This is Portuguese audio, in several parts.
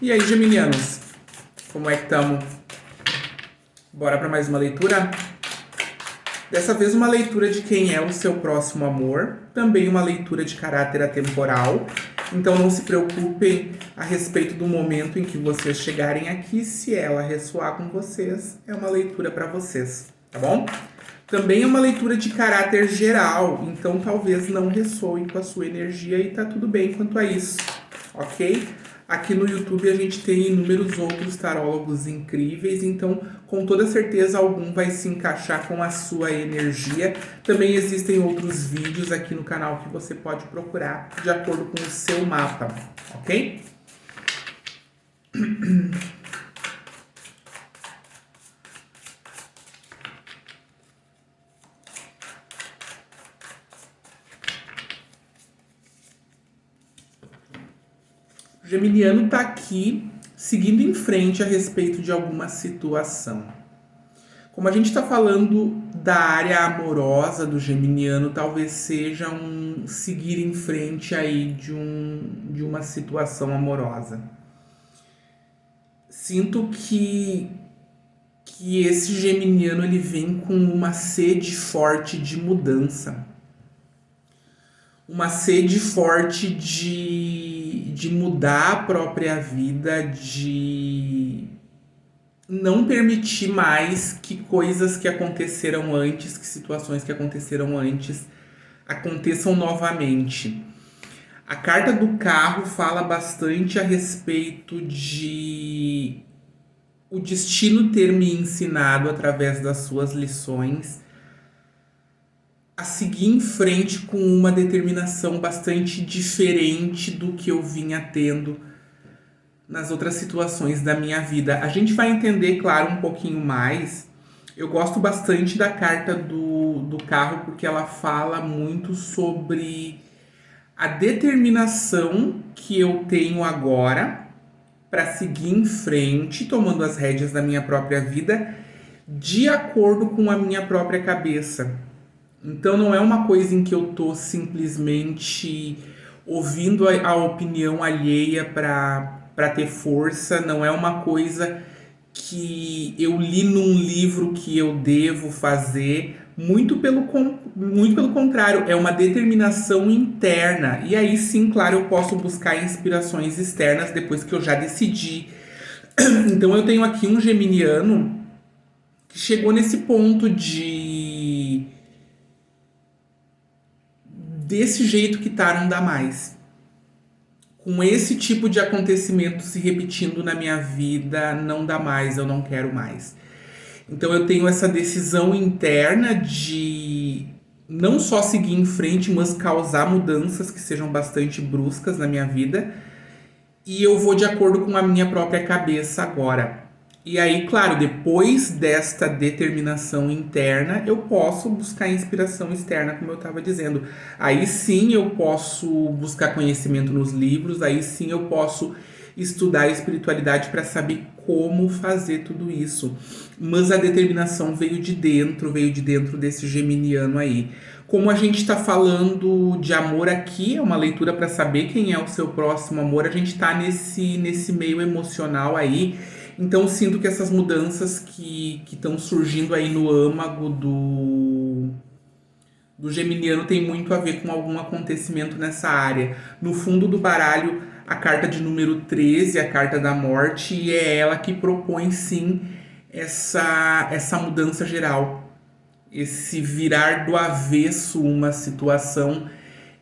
E aí, geminianos, como é que estamos? Bora para mais uma leitura? Dessa vez uma leitura de quem é o seu próximo amor, também uma leitura de caráter atemporal. Então não se preocupem a respeito do momento em que vocês chegarem aqui, se ela ressoar com vocês, é uma leitura para vocês, tá bom? Também é uma leitura de caráter geral, então talvez não ressoe com a sua energia e tá tudo bem quanto a isso, ok? Aqui no YouTube a gente tem inúmeros outros tarólogos incríveis, então com toda certeza algum vai se encaixar com a sua energia. Também existem outros vídeos aqui no canal que você pode procurar de acordo com o seu mapa, ok? O geminiano está aqui seguindo em frente a respeito de alguma situação. Como a gente está falando da área amorosa do geminiano, talvez seja um seguir em frente aí de uma situação amorosa. Sinto que esse geminiano ele vem com uma sede forte de mudança. Uma sede forte de mudar a própria vida, de não permitir mais que coisas que aconteceram antes, que situações que aconteceram antes, aconteçam novamente. A carta do carro fala bastante a respeito de o destino ter me ensinado através das suas lições a seguir em frente com uma determinação bastante diferente do que eu vinha tendo nas outras situações da minha vida. A gente vai entender, claro, um pouquinho mais. Eu gosto bastante da carta do carro porque ela fala muito sobre a determinação que eu tenho agora para seguir em frente, tomando as rédeas da minha própria vida, de acordo com a minha própria cabeça. Então não é uma coisa em que eu tô simplesmente ouvindo a opinião alheia para ter força, não é uma coisa que eu li num livro que eu devo fazer, muito pelo contrário, é uma determinação interna. E aí sim, claro, eu posso buscar inspirações externas depois que eu já decidi. Então eu tenho aqui um geminiano que chegou nesse ponto desse jeito que tá, não dá mais. Com esse tipo de acontecimento se repetindo na minha vida, não dá mais, eu não quero mais. Então eu tenho essa decisão interna de não só seguir em frente, mas causar mudanças que sejam bastante bruscas na minha vida. E eu vou de acordo com a minha própria cabeça agora. E aí, claro, depois desta determinação interna, eu posso buscar inspiração externa, como eu estava dizendo. Aí sim eu posso buscar conhecimento nos livros, aí sim eu posso estudar a espiritualidade para saber como fazer tudo isso. Mas a determinação veio de dentro desse geminiano aí. Como a gente está falando de amor aqui, é uma leitura para saber quem é o seu próximo amor, a gente está nesse meio emocional aí. Então sinto que essas mudanças que estão surgindo aí no âmago do geminiano tem muito a ver com algum acontecimento nessa área. No fundo do baralho, a carta de número 13, a carta da morte, e é ela que propõe sim essa mudança geral. Esse virar do avesso uma situação,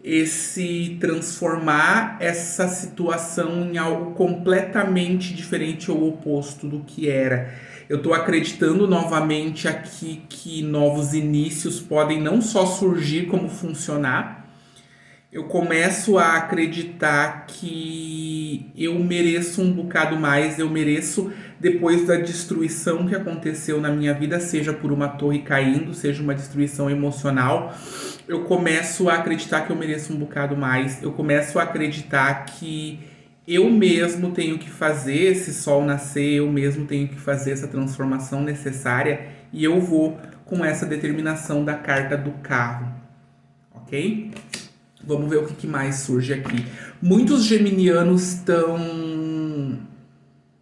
esse transformar essa situação em algo completamente diferente ou oposto do que era. Eu estou acreditando novamente aqui que novos inícios podem não só surgir como funcionar. Eu começo a acreditar que eu mereço um bocado mais, eu mereço, depois da destruição que aconteceu na minha vida, seja por uma torre caindo, seja uma destruição emocional, eu começo a acreditar que eu mereço um bocado mais, eu começo a acreditar que eu mesmo tenho que fazer esse sol nascer, eu mesmo tenho que fazer essa transformação necessária, e eu vou com essa determinação da carta do carro, ok? Vamos ver o que mais surge aqui. Muitos geminianos estão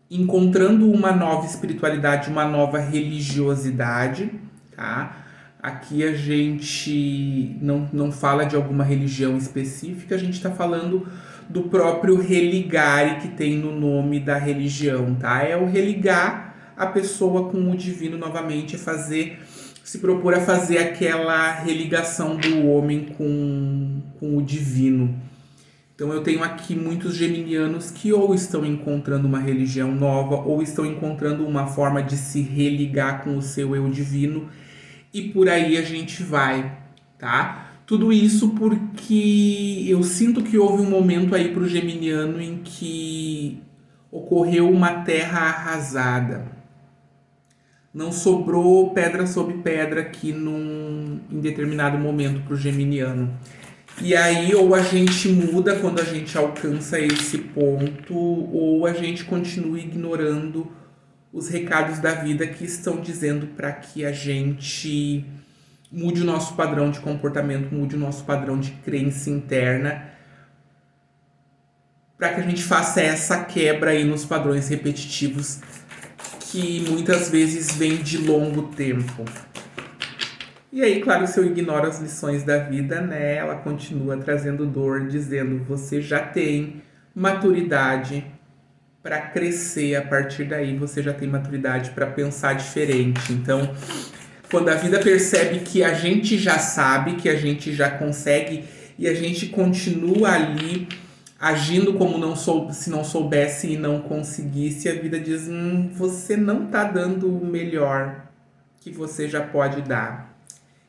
encontrando uma nova espiritualidade, uma nova religiosidade, tá? Aqui a gente não fala de alguma religião específica, a gente está falando do próprio religare que tem no nome da religião, tá? É o religar a pessoa com o divino novamente, se propor a fazer aquela religação do homem com o divino. Então eu tenho aqui muitos geminianos que ou estão encontrando uma religião nova ou estão encontrando uma forma de se religar com o seu eu divino e por aí a gente vai, tá? Tudo isso porque eu sinto que houve um momento aí pro geminiano em que ocorreu uma terra arrasada. Não sobrou pedra sobre pedra aqui em determinado momento pro geminiano. E aí, ou a gente muda quando a gente alcança esse ponto, ou a gente continua ignorando os recados da vida que estão dizendo para que a gente mude o nosso padrão de comportamento, mude o nosso padrão de crença interna, para que a gente faça essa quebra aí nos padrões repetitivos que muitas vezes vem de longo tempo. E aí, claro, se eu ignoro as lições da vida, né, ela continua trazendo dor, dizendo você já tem maturidade para crescer, a partir daí você já tem maturidade para pensar diferente. Então, quando a vida percebe que a gente já sabe, que a gente já consegue e a gente continua ali agindo como se não soubesse e não conseguisse, a vida diz, você não tá dando o melhor que você já pode dar.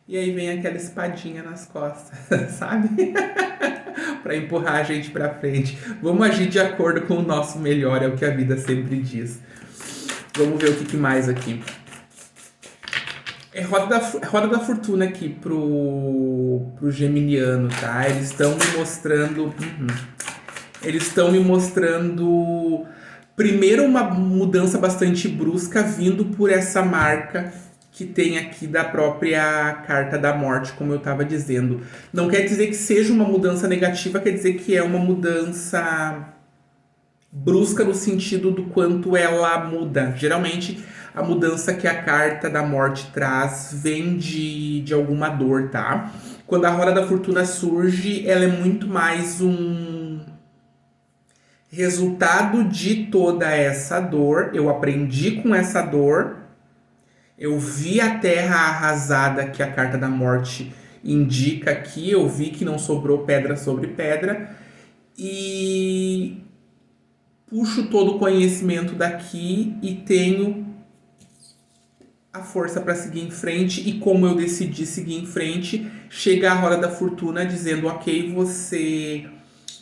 E aí vem aquela espadinha nas costas, sabe? Para empurrar a gente para frente. Vamos agir de acordo com o nosso melhor, é o que a vida sempre diz. Vamos ver o que mais aqui. É roda da fortuna aqui pro geminiano, tá? Eles estão me mostrando... Eles estão me mostrando... Primeiro, uma mudança bastante brusca vindo por essa marca que tem aqui da própria carta da morte, como eu estava dizendo. Não quer dizer que seja uma mudança negativa, quer dizer que é uma mudança brusca no sentido do quanto ela muda. Geralmente, a mudança que a carta da morte traz vem de alguma dor, tá? Quando a roda da fortuna surge, ela é muito mais um resultado de toda essa dor. Eu aprendi com essa dor. Eu vi a terra arrasada que a carta da morte indica aqui. Eu vi que não sobrou pedra sobre pedra. E puxo todo o conhecimento daqui e tenho a força para seguir em frente. E como eu decidi seguir em frente, chega a roda da fortuna dizendo, ok, você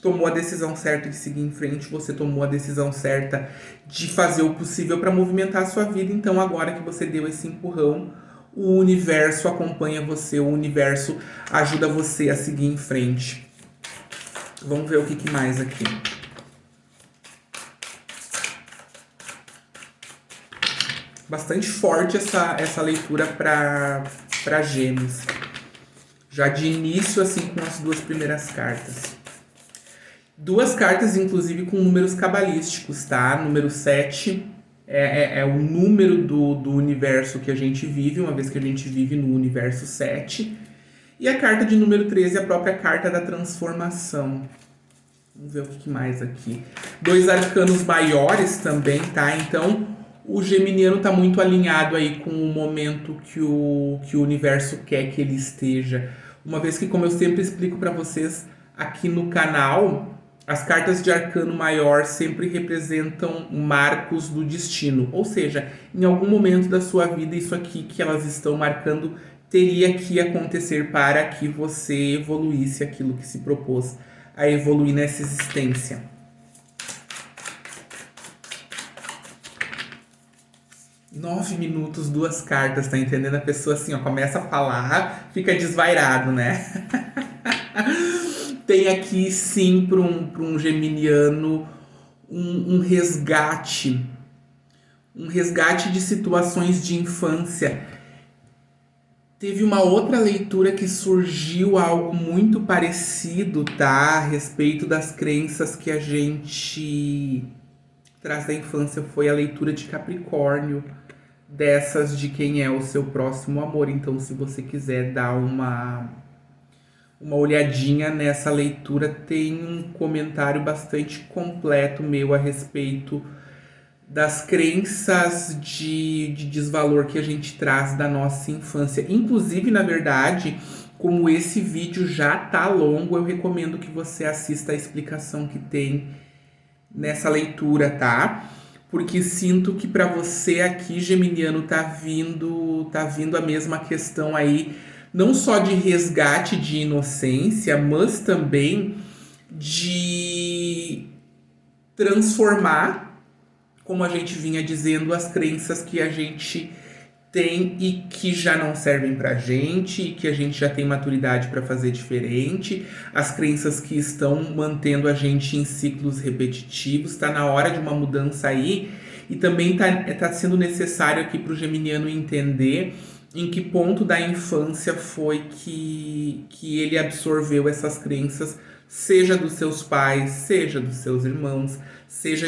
tomou a decisão certa de seguir em frente, você tomou a decisão certa de fazer o possível para movimentar a sua vida. Então, agora que você deu esse empurrão, o universo acompanha você, o universo ajuda você a seguir em frente. Vamos ver o que mais aqui. Bastante forte essa leitura para Gêmeos. Já de início, assim, com as duas primeiras cartas. Duas cartas, inclusive, com números cabalísticos, tá? Número 7 é o número do universo que a gente vive, uma vez que a gente vive no universo 7. E a carta de número 13 é a própria carta da transformação. Vamos ver o que mais aqui. Dois arcanos maiores também, tá? Então, o geminiano tá muito alinhado aí com o momento que o universo quer que ele esteja. Uma vez que, como eu sempre explico para vocês aqui no canal, as cartas de arcano maior sempre representam marcos do destino. Ou seja, em algum momento da sua vida, isso aqui que elas estão marcando teria que acontecer para que você evoluísse aquilo que se propôs a evoluir nessa existência. Nove minutos, duas cartas, tá entendendo? A pessoa assim, ó, começa a falar, fica desvairado, né? Tem aqui, sim, para um geminiano, um resgate. Um resgate de situações de infância. Teve uma outra leitura que surgiu algo muito parecido, tá? A respeito das crenças que a gente traz da infância foi a leitura de Capricórnio, dessas de quem é o seu próximo amor. Então, se você quiser dar uma olhadinha nessa leitura, tem um comentário bastante completo meu a respeito das crenças de desvalor que a gente traz da nossa infância. Inclusive, na verdade, como esse vídeo já tá longo, eu recomendo que você assista a explicação que tem nessa leitura, tá? Porque sinto que para você aqui, geminiano, tá vindo a mesma questão aí, não só de resgate de inocência, mas também de transformar, como a gente vinha dizendo, as crenças que a gente tem e que já não servem pra gente, e que a gente já tem maturidade para fazer diferente, as crenças que estão mantendo a gente em ciclos repetitivos. Tá na hora de uma mudança aí, e também tá sendo necessário aqui pro geminiano entender em que ponto da infância foi que ele absorveu essas crenças, seja dos seus pais, seja dos seus irmãos, seja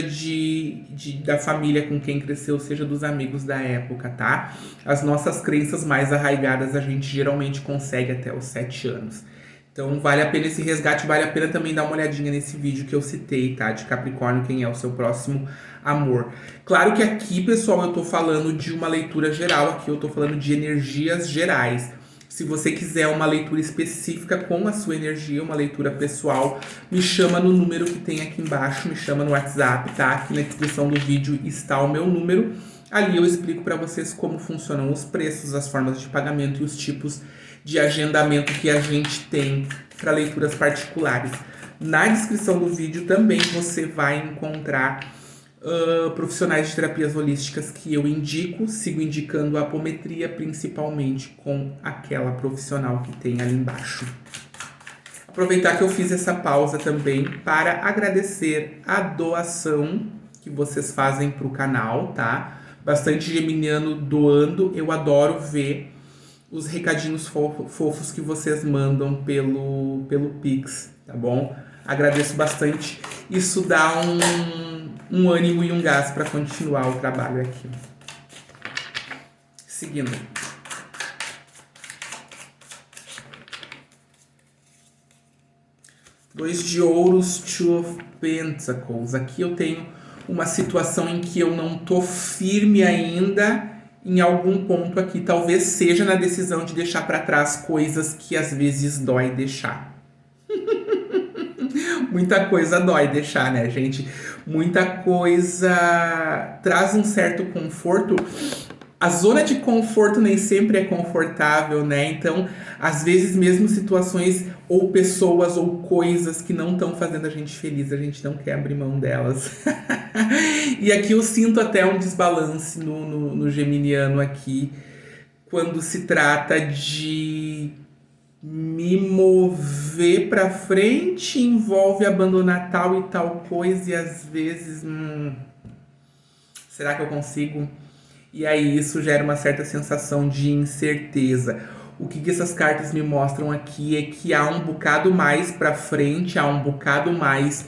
da família com quem cresceu, seja dos amigos da época, tá? As nossas crenças mais arraigadas a gente geralmente consegue até os 7 anos. Então vale a pena esse resgate, vale a pena também dar uma olhadinha nesse vídeo que eu citei, tá? De Capricórnio, quem é o seu próximo amor. Claro que aqui, pessoal, eu tô falando de uma leitura geral, aqui eu tô falando de energias gerais. Se você quiser uma leitura específica com a sua energia, uma leitura pessoal, me chama no número que tem aqui embaixo, me chama no WhatsApp, tá? Aqui na descrição do vídeo está o meu número. Ali eu explico para vocês como funcionam os preços, as formas de pagamento e os tipos de agendamento que a gente tem para leituras particulares. Na descrição do vídeo também você vai encontrar profissionais de terapias holísticas que eu indico, sigo indicando a apometria, principalmente com aquela profissional que tem ali embaixo. Aproveitar que eu fiz essa pausa também para agradecer a doação que vocês fazem para o canal, tá? Bastante geminiano doando, eu adoro ver os recadinhos fofos que vocês mandam pelo Pix, tá bom? Agradeço bastante, isso dá um ânimo e um gás para continuar o trabalho aqui. Seguindo. Dois de ouros, Two of Pentacles. Aqui eu tenho uma situação em que eu não tô firme ainda em algum ponto aqui. Talvez seja na decisão de deixar para trás coisas que às vezes dói deixar. Muita coisa dói deixar, né, gente? Muita coisa traz um certo conforto. A zona de conforto nem sempre é confortável, né? Então, às vezes, mesmo situações ou pessoas ou coisas que não estão fazendo a gente feliz, a gente não quer abrir mão delas. E aqui eu sinto até um desbalance no geminiano aqui, quando se trata de me mover pra frente, envolve abandonar tal e tal coisa, e às vezes, será que eu consigo? E aí isso gera uma certa sensação de incerteza. O que essas cartas me mostram aqui é que há um bocado mais pra frente, há um bocado mais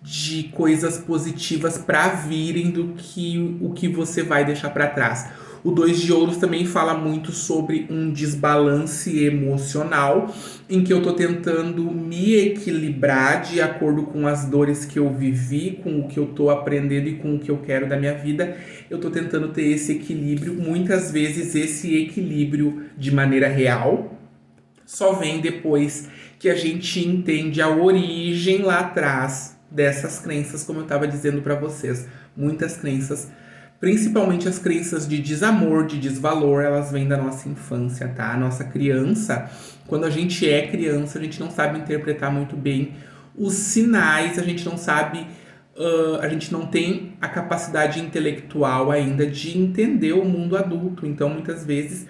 de coisas positivas pra virem do que o que você vai deixar pra trás. O 2 de ouros também fala muito sobre um desbalance emocional, em que eu tô tentando me equilibrar de acordo com as dores que eu vivi, com o que eu tô aprendendo e com o que eu quero da minha vida. Eu tô tentando ter esse equilíbrio. Muitas vezes esse equilíbrio de maneira real só vem depois que a gente entende a origem lá atrás dessas crenças, como eu estava dizendo para vocês. Muitas crenças, principalmente as crenças de desamor, de desvalor, elas vêm da nossa infância, tá? A nossa criança, quando a gente é criança, a gente não sabe interpretar muito bem os sinais, a gente não sabe, a gente não tem a capacidade intelectual ainda de entender o mundo adulto. Então, muitas vezes,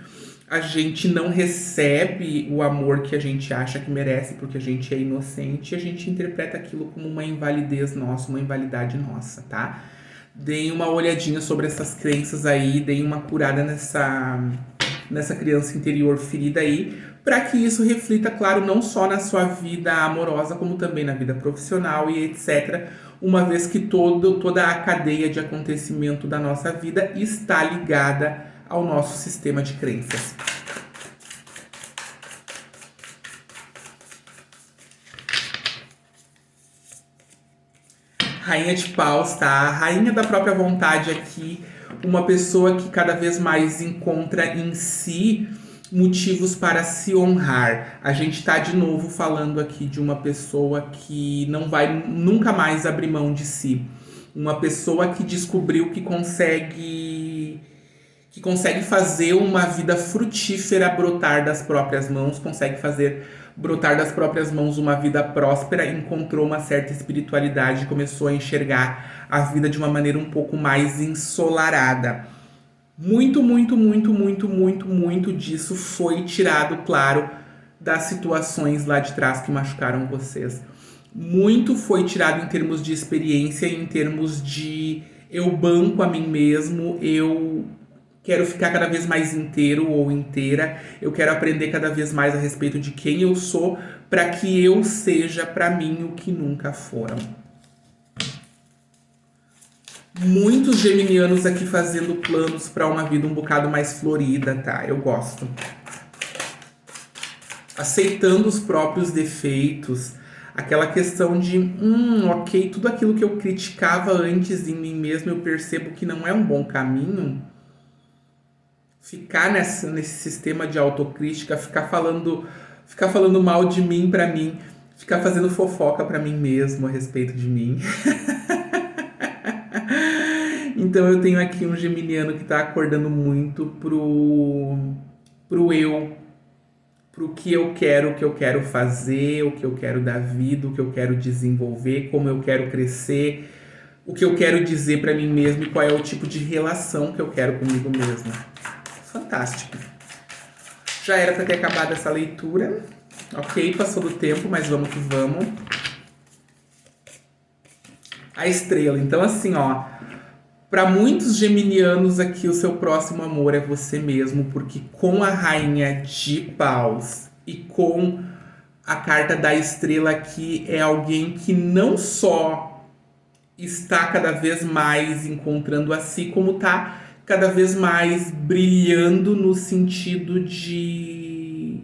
a gente não recebe o amor que a gente acha que merece porque a gente é inocente, e a gente interpreta aquilo como uma invalidez nossa, uma invalidade nossa, tá? Deem uma olhadinha sobre essas crenças aí, deem uma curada nessa criança interior ferida aí, para que isso reflita, claro, não só na sua vida amorosa, como também na vida profissional e etc. uma vez que toda a cadeia de acontecimento da nossa vida está ligada ao nosso sistema de crenças. Rainha de Paus, tá? A rainha da própria vontade aqui, uma pessoa que cada vez mais encontra em si motivos para se honrar. A gente tá de novo falando aqui de uma pessoa que não vai nunca mais abrir mão de si. Uma pessoa que descobriu que consegue fazer uma vida frutífera brotar das próprias mãos, consegue fazer brotar das próprias mãos uma vida próspera, encontrou uma certa espiritualidade, começou a enxergar a vida de uma maneira um pouco mais ensolarada. Muito disso foi tirado, claro, das situações lá de trás que machucaram vocês. Muito foi tirado em termos de experiência, em termos de eu banco a mim mesmo, eu quero ficar cada vez mais inteiro ou inteira, eu quero aprender cada vez mais a respeito de quem eu sou, para que eu seja para mim o que nunca foram. Muitos geminianos aqui fazendo planos para uma vida um bocado mais florida, tá? Eu gosto. Aceitando os próprios defeitos, aquela questão de, ok, tudo aquilo que eu criticava antes em mim mesmo, eu percebo que não é um bom caminho. Ficar nesse sistema de autocrítica, ficar falando mal de mim pra mim, ficar fazendo fofoca pra mim mesmo a respeito de mim. Então eu tenho aqui um geminiano que tá acordando muito pro eu, pro que eu quero fazer, o que eu quero da vida, o que eu quero desenvolver, como eu quero crescer, o que eu quero dizer pra mim mesmo e qual é o tipo de relação que eu quero comigo mesmo. Fantástico. Já era para ter acabado essa leitura. Ok, passou do tempo, mas vamos que vamos. A estrela. Então, assim, ó. Para muitos geminianos aqui, o seu próximo amor é você mesmo. Porque com a rainha de paus e com a carta da estrela aqui, é alguém que não só está cada vez mais encontrando a si, como tá cada vez mais brilhando no sentido de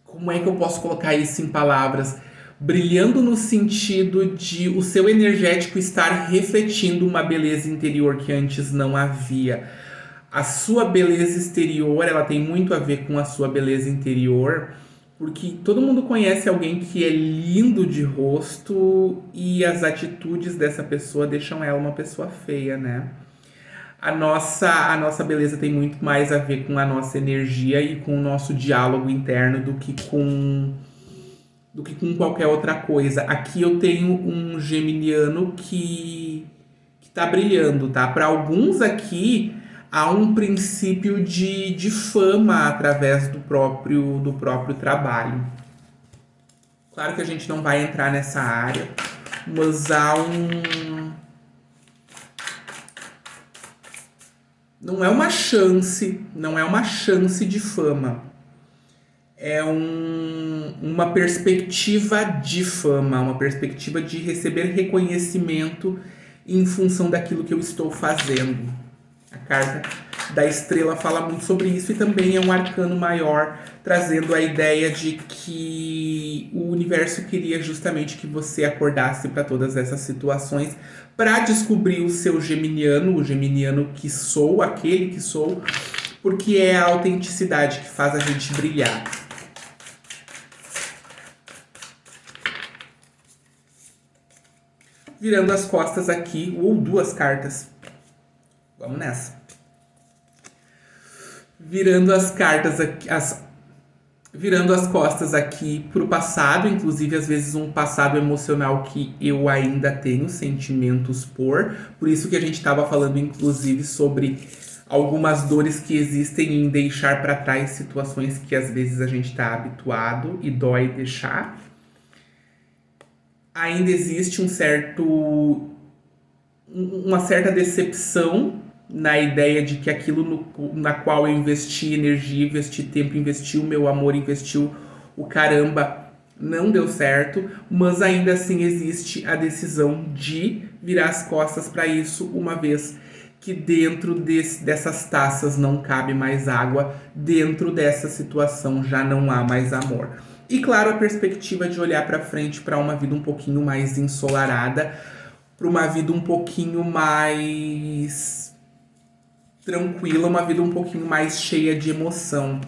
como é que eu posso colocar isso em palavras? Brilhando no sentido de o seu energético estar refletindo uma beleza interior que antes não havia. A sua beleza exterior, ela tem muito a ver com a sua beleza interior, porque todo mundo conhece alguém que é lindo de rosto e as atitudes dessa pessoa deixam ela uma pessoa feia, né? A nossa beleza tem muito mais a ver com a nossa energia e com o nosso diálogo interno do que com qualquer outra coisa. Aqui eu tenho um geminiano que tá brilhando, tá? Para alguns aqui há um princípio de fama através do próprio trabalho. Claro que a gente não vai entrar nessa área, mas há não é uma chance de fama. É uma perspectiva de fama, uma perspectiva de receber reconhecimento em função daquilo que eu estou fazendo. A carta da estrela fala muito sobre isso e também é um arcano maior, trazendo a ideia de que o universo queria justamente que você acordasse para todas essas situações, para descobrir o seu geminiano, o geminiano que sou, aquele que sou, porque é a autenticidade que faz a gente brilhar. Virando as costas aqui, ou duas cartas. Vamos nessa. Virando as cartas aqui, virando as costas aqui pro passado, inclusive às vezes um passado emocional que eu ainda tenho sentimentos por isso que a gente estava falando inclusive sobre algumas dores que existem em deixar para trás situações que às vezes a gente está habituado e dói deixar. Ainda existe uma certa decepção na ideia de que aquilo na qual eu investi energia, investi tempo, investi o meu amor, investi o caramba, não deu certo, mas ainda assim existe a decisão de virar as costas para isso, uma vez que dentro dessas taças não cabe mais água, dentro dessa situação já não há mais amor. E claro, a perspectiva de olhar para frente para uma vida um pouquinho mais ensolarada, para uma vida um pouquinho mais tranquila, uma vida um pouquinho mais cheia de emoção.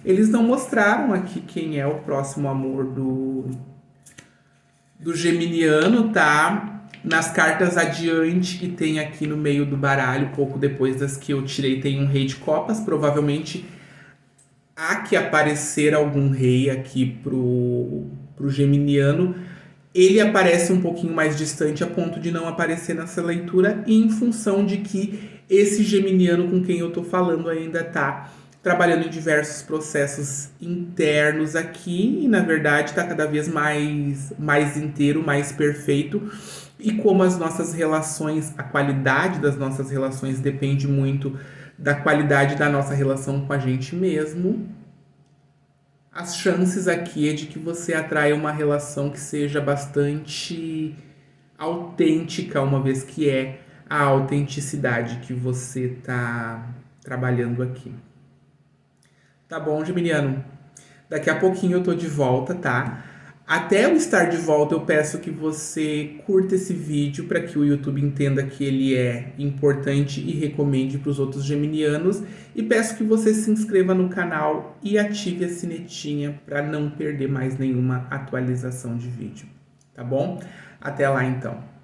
Eles não mostraram aqui quem é o próximo amor do geminiano, tá? Nas cartas adiante que tem aqui no meio do baralho, pouco depois das que eu tirei, tem um rei de copas. Provavelmente há que aparecer algum rei aqui pro geminiano. Ele aparece um pouquinho mais distante a ponto de não aparecer nessa leitura, em função de que esse geminiano com quem eu tô falando ainda tá trabalhando em diversos processos internos aqui e na verdade está cada vez mais inteiro, mais perfeito. E como as nossas relações, a qualidade das nossas relações depende muito da qualidade da nossa relação com a gente mesmo, as chances aqui é de que você atraia uma relação que seja bastante autêntica, uma vez que é a autenticidade que você está trabalhando aqui. Tá bom, Geminiano? Daqui a pouquinho eu tô de volta, tá? Até eu estar de volta, eu peço que você curta esse vídeo para que o YouTube entenda que ele é importante e recomende para os outros geminianos. E peço que você se inscreva no canal e ative a sinetinha para não perder mais nenhuma atualização de vídeo, tá bom? Até lá então.